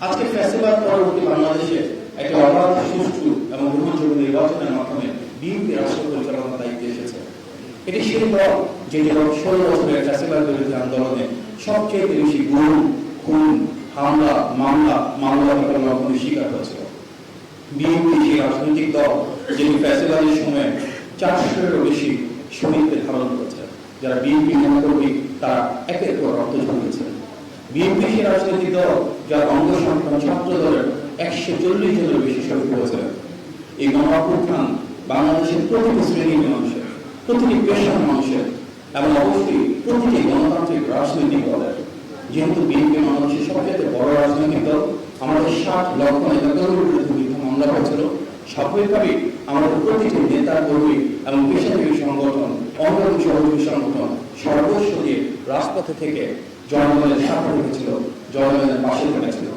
আজকে ফ্যাসিবাদ পরবর্তী বাংলাদেশে একটা অবাধ, সুষ্ঠু এবং গ্রহণযোগ্য নির্বাচনের মাধ্যমে বিএনপি রাষ্ট্র পরিচালনার দায়িত্বে এসেছে। এটি সেই দল যেটি 16 বছরের ফ্যাসিবাদ বিরোধী আন্দোলনে সবচেয়ে বেশি গুম, খুন, হামলা, মামলা লঙ্ঘনের শিকার হয়েছিল। বিএনপি সেই রাজনৈতিক দল যেটি ফ্যাসিবাদের সময় 400-এরও বেশি শহীদকে ধারণ করেছে। যারা বিএনপি নেতাকর্মী তারা একের পর রক্ত ঝরিয়েছে। বিএনপি সেই রাজনৈতিক দল যার অঙ্গ সংখ্যা ছাত্র দলের 140 জনের বেশি শহীদ হয়েছে। এই গণঅভ্যুত্থান বাংলাদেশের প্রতিটি শ্রেণীর মানুষের, প্রতিটি পেশার মানুষের এবং অবশ্যই প্রতিটি গণতান্ত্রিক রাজনৈতিক দলের। যেহেতু বিএনপি বাংলাদেশের সবচেয়ে বড় রাজনৈতিক দল, আমাদের 60 লক্ষ নেতাকর্মীর বিরুদ্ধে মিথ্যা মামলা হয়েছিল। স্বাভাবিকভাবেই আমাদের প্রতিটি নেতা কর্মী এবং পেশাজীবী সংগঠন, অঙ্গন সহযোগী সংগঠন সর্বস্ব দিয়ে রাজপথে থেকে জনগণের সাথে রেখেছিল, জনগণের পাশে রেখেছিল।